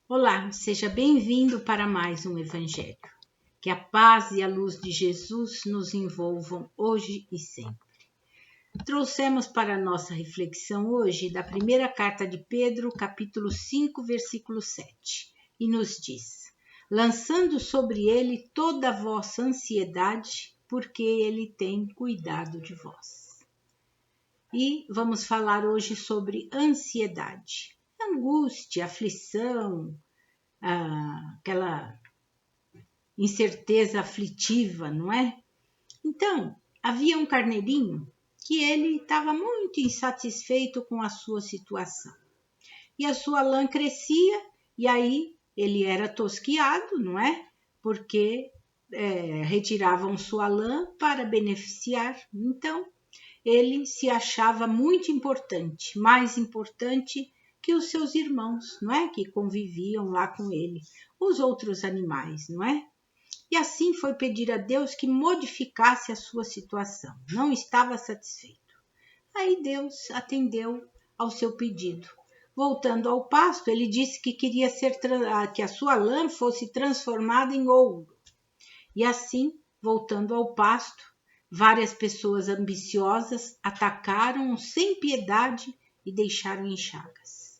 Olá, seja bem-vindo para mais um Evangelho. Que a paz e a luz de Jesus nos envolvam hoje e sempre. Trouxemos para a nossa reflexão hoje da primeira carta de Pedro, capítulo 5, versículo 7, e nos diz: lançando sobre ele toda a vossa ansiedade, porque ele tem cuidado de vós. E vamos falar hoje sobre ansiedade, angústia, aflição, aquela incerteza aflitiva, não é? Então, havia um carneirinho que ele estava muito insatisfeito com a sua situação. E a sua lã crescia e aí ele era tosquiado, não é? Porque retiravam sua lã para beneficiar. Então, ele se achava muito importante, mais importante que os seus irmãos, não é? Que conviviam lá com ele, os outros animais, não é? E assim foi pedir a Deus que modificasse a sua situação. Não estava satisfeito. Aí Deus atendeu ao seu pedido. Voltando ao pasto, ele disse que queria que a sua lã fosse transformada em ouro. E assim, voltando ao pasto, várias pessoas ambiciosas atacaram-o sem piedade e deixaram em chagas.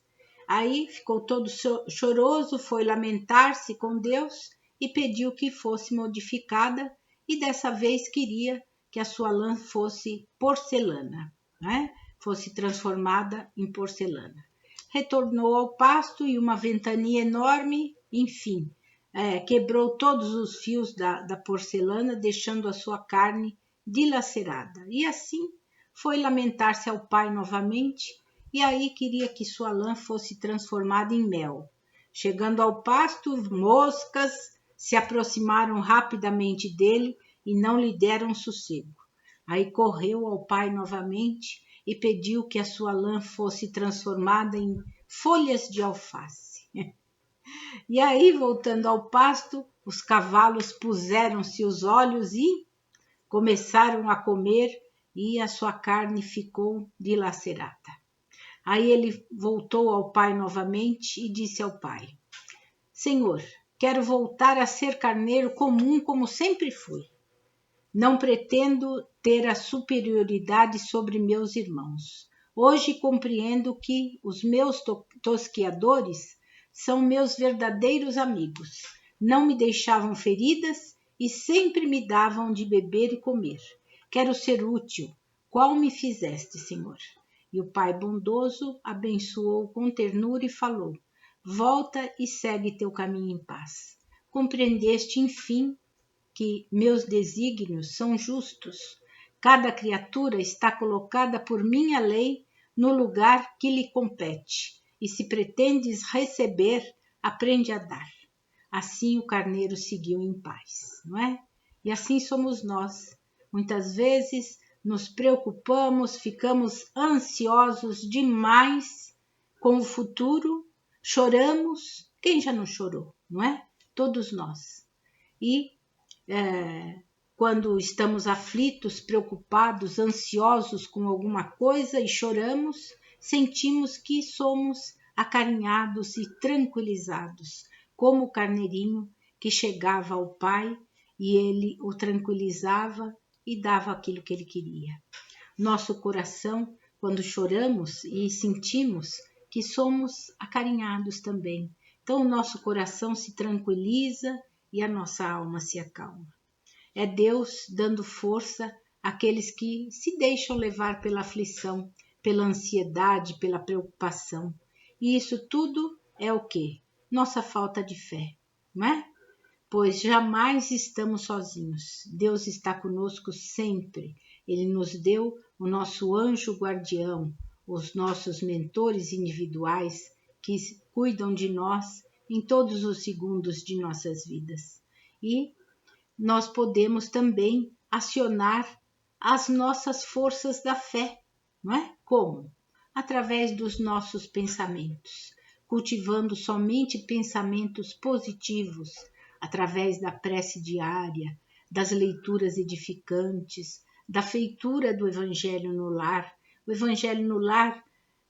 Aí ficou todo choroso, foi lamentar-se com Deus e pediu que fosse modificada, e dessa vez queria que a sua lã fosse porcelana, né? Fosse transformada em porcelana. Retornou ao pasto e uma ventania enorme, enfim, quebrou todos os fios da porcelana, deixando a sua carne dilacerada. E assim foi lamentar-se ao pai novamente, e aí queria que sua lã fosse transformada em mel. Chegando ao pasto, moscas se aproximaram rapidamente dele e não lhe deram sossego. Aí correu ao pai novamente e pediu que a sua lã fosse transformada em folhas de alface. E aí, voltando ao pasto, os cavalos puseram-se os olhos e começaram a comer, e a sua carne ficou dilacerada. Aí ele voltou ao pai novamente e disse ao pai: Senhor, quero voltar a ser carneiro comum como sempre fui. Não pretendo ter a superioridade sobre meus irmãos. Hoje compreendo que os meus tosquiadores são meus verdadeiros amigos. Não me deixavam feridas e sempre me davam de beber e comer. Quero ser útil, qual me fizeste, Senhor? E o pai bondoso abençoou com ternura e falou: volta e segue teu caminho em paz. Compreendeste, enfim, que meus desígnios são justos. Cada criatura está colocada por minha lei no lugar que lhe compete. E se pretendes receber, aprende a dar. Assim o carneiro seguiu em paz, não é? E assim somos nós. Muitas vezes nos preocupamos, ficamos ansiosos demais com o futuro, choramos. Quem já não chorou, não é? Todos nós. E quando estamos aflitos, preocupados, ansiosos com alguma coisa e choramos, sentimos que somos acarinhados e tranquilizados, como o carneirinho que chegava ao pai e ele o tranquilizava e dava aquilo que ele queria. Nosso coração, quando choramos e sentimos que somos acarinhados também, então o nosso coração se tranquiliza e a nossa alma se acalma. É Deus dando força àqueles que se deixam levar pela aflição, pela ansiedade, pela preocupação. E isso tudo é o quê? Nossa falta de fé, não é? Pois jamais estamos sozinhos. Deus está conosco sempre. Ele nos deu o nosso anjo guardião, os nossos mentores individuais que cuidam de nós em todos os segundos de nossas vidas. E nós podemos também acionar as nossas forças da fé, não é? Como? Através dos nossos pensamentos, cultivando somente pensamentos positivos, através da prece diária, das leituras edificantes, da feitura do Evangelho no lar. O Evangelho no lar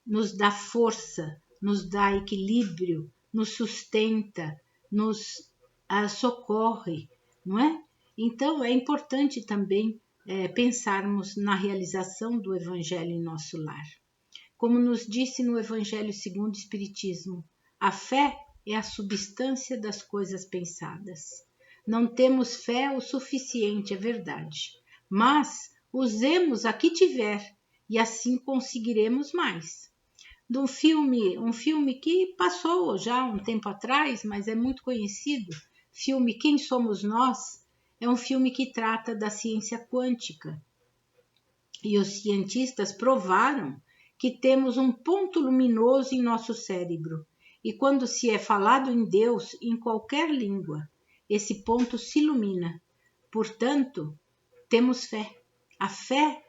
nos dá força, nos dá equilíbrio, nos sustenta, nos socorre, não é? Então, é importante também pensarmos na realização do Evangelho em nosso lar. Como nos disse no Evangelho segundo o Espiritismo, a fé é a substância das coisas pensadas. Não temos fé o suficiente, é verdade, mas usemos a que tiver e assim conseguiremos mais. Um filme que passou já um tempo atrás, mas é muito conhecido, filme Quem Somos Nós, é um filme que trata da ciência quântica. E os cientistas provaram que temos um ponto luminoso em nosso cérebro. E quando se é falado em Deus, em qualquer língua, esse ponto se ilumina. Portanto, temos fé. A fé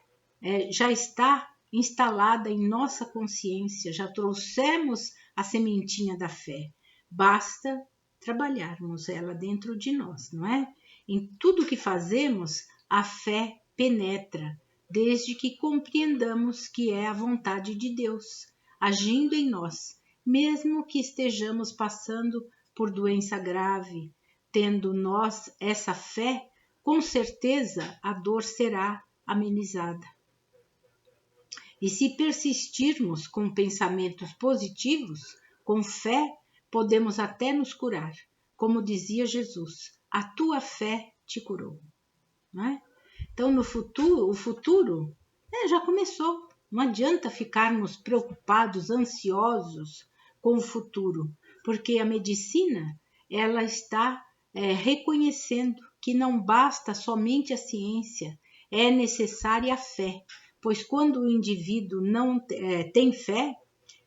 já está instalada em nossa consciência, já trouxemos a sementinha da fé. Basta trabalharmos ela dentro de nós, não é? Em tudo que fazemos, a fé penetra, desde que compreendamos que é a vontade de Deus, agindo em nós, mesmo que estejamos passando por doença grave, tendo nós essa fé, com certeza a dor será amenizada. E se persistirmos com pensamentos positivos, com fé, podemos até nos curar. Como dizia Jesus, a tua fé te curou. Não é? Então, o futuro já começou. Não adianta ficarmos preocupados, ansiosos com o futuro, porque a medicina ela está reconhecendo que não basta somente a ciência, é necessária a fé, pois quando o indivíduo não tem fé,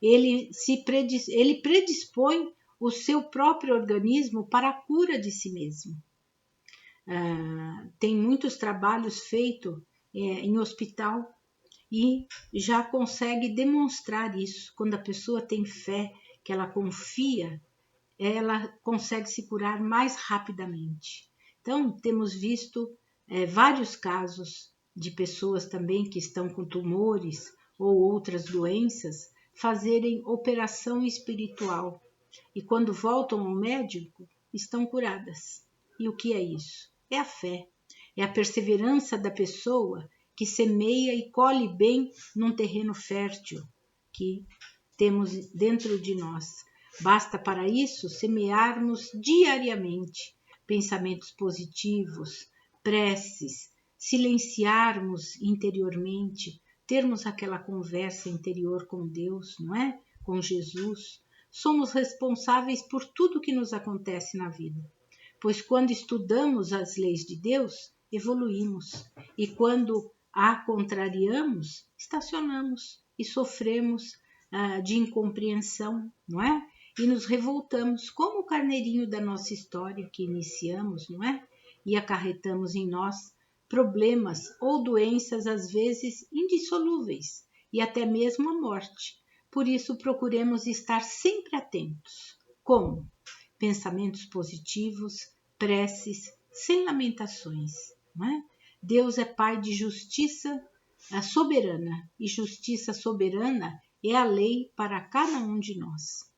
ele predispõe o seu próprio organismo para a cura de si mesmo. Tem muitos trabalhos feitos em hospital e já consegue demonstrar isso. Quando a pessoa tem fé, que ela confia, ela consegue se curar mais rapidamente. Então, temos visto vários casos de pessoas também que estão com tumores ou outras doenças fazerem operação espiritual e quando voltam ao médico estão curadas. E o que é isso? É a fé, é a perseverança da pessoa que semeia e colhe bem num terreno fértil que temos dentro de nós. Basta para isso semearmos diariamente pensamentos positivos, preces, silenciarmos interiormente, termos aquela conversa interior com Deus, não é? Com Jesus. Somos responsáveis por tudo que nos acontece na vida, pois quando estudamos as leis de Deus, evoluímos, e quando a contrariamos, estacionamos e sofremos de incompreensão, não é? E nos revoltamos, como o carneirinho da nossa história que iniciamos, não é? E acarretamos em nós problemas ou doenças às vezes indissolúveis e até mesmo a morte. Por isso procuremos estar sempre atentos. Como? Pensamentos positivos, preces, sem lamentações. Não é? Deus é Pai de justiça soberana, e justiça soberana é a lei para cada um de nós.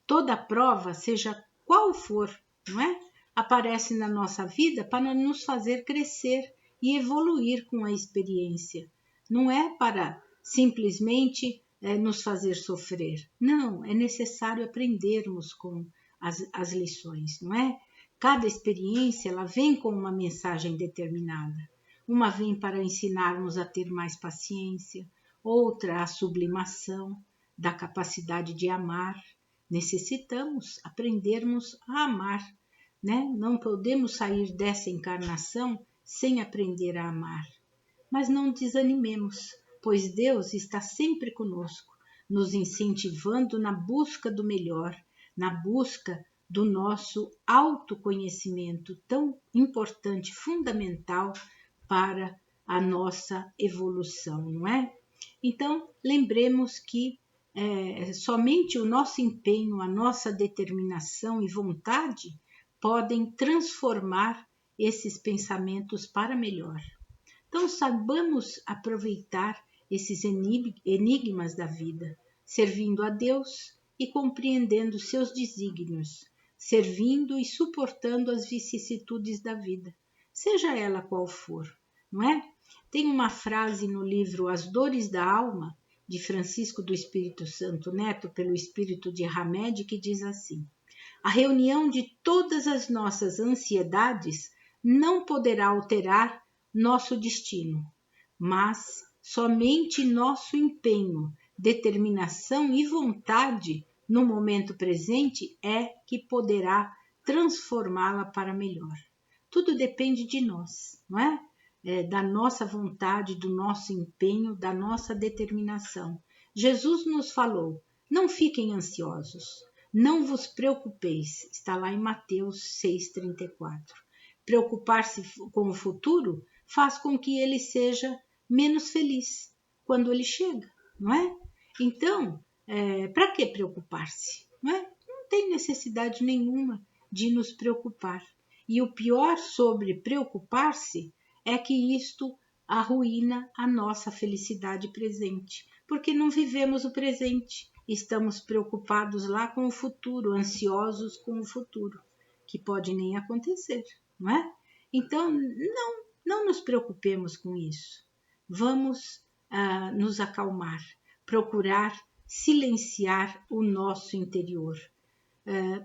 Toda prova, seja qual for, não é? Aparece na nossa vida para nos fazer crescer e evoluir com a experiência. Não é para simplesmente nos fazer sofrer. Não, é necessário aprendermos com as lições, não é? Cada experiência ela vem com uma mensagem determinada. Uma vem para ensinarmos a ter mais paciência, outra a sublimação da capacidade de amar. Necessitamos aprendermos a amar, né? Não podemos sair dessa encarnação sem aprender a amar. Mas não desanimemos, pois Deus está sempre conosco, nos incentivando na busca do melhor, na busca do nosso autoconhecimento, tão importante, fundamental para a nossa evolução, não é? Então, lembremos que somente o nosso empenho, a nossa determinação e vontade podem transformar esses pensamentos para melhor. Então, saibamos aproveitar esses enigmas da vida, servindo a Deus e compreendendo seus desígnios, servindo e suportando as vicissitudes da vida, seja ela qual for, não é? Tem uma frase no livro As Dores da Alma, de Francisco do Espírito Santo Neto, pelo Espírito de Hamed, que diz assim: a reunião de todas as nossas ansiedades não poderá alterar nosso destino, mas somente nosso empenho, determinação e vontade no momento presente é que poderá transformá-la para melhor. Tudo depende de nós, não é? Da nossa vontade, do nosso empenho, da nossa determinação. Jesus nos falou: não fiquem ansiosos, não vos preocupeis, está lá em Mateus 6,34. Preocupar-se com o futuro faz com que ele seja menos feliz quando ele chega, não é? Então, para que preocupar-se? Não é? Não tem necessidade nenhuma de nos preocupar. E o pior sobre preocupar-se é que isto arruína a nossa felicidade presente, porque não vivemos o presente, estamos preocupados lá com o futuro, ansiosos com o futuro, que pode nem acontecer, não é? Então, não nos preocupemos com isso. Vamos nos acalmar, procurar silenciar o nosso interior,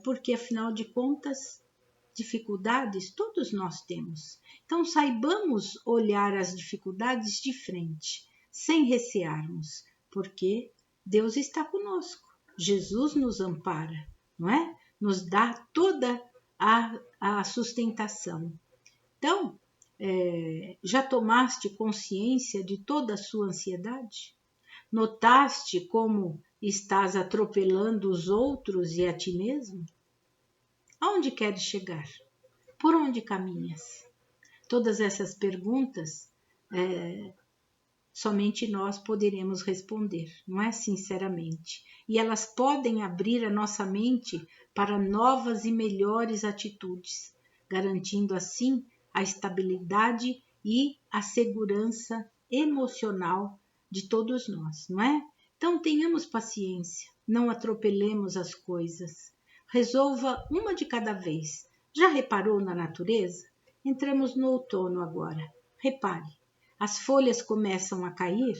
porque afinal de contas, dificuldades todos nós temos. Então saibamos olhar as dificuldades de frente, sem recearmos, porque Deus está conosco. Jesus nos ampara, não é? Nos dá toda a sustentação. Então, já tomaste consciência de toda a sua ansiedade? Notaste como estás atropelando os outros e a ti mesmo? Aonde queres chegar? Por onde caminhas? Todas essas perguntas somente nós poderemos responder, não é? Sinceramente. E elas podem abrir a nossa mente para novas e melhores atitudes, garantindo assim a estabilidade e a segurança emocional de todos nós, não é? Então tenhamos paciência, não atropelemos as coisas. Resolva uma de cada vez. Já reparou na natureza? Entramos no outono agora. Repare, as folhas começam a cair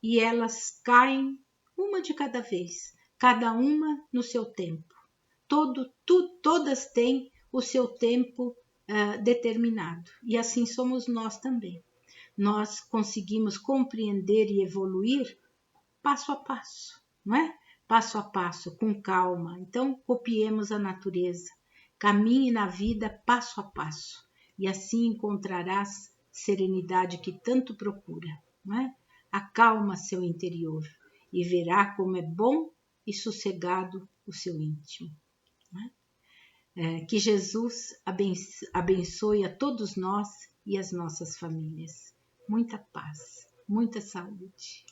e elas caem uma de cada vez, cada uma no seu tempo. Todas têm o seu tempo determinado e assim somos nós também. Nós conseguimos compreender e evoluir passo a passo, não é? Passo a passo, com calma. Então, copiemos a natureza. Caminhe na vida passo a passo. E assim encontrarás serenidade que tanto procura, não é? Acalma seu interior e verá como é bom e sossegado o seu íntimo. Não é? Que Jesus abençoe a todos nós e as nossas famílias. Muita paz, muita saúde.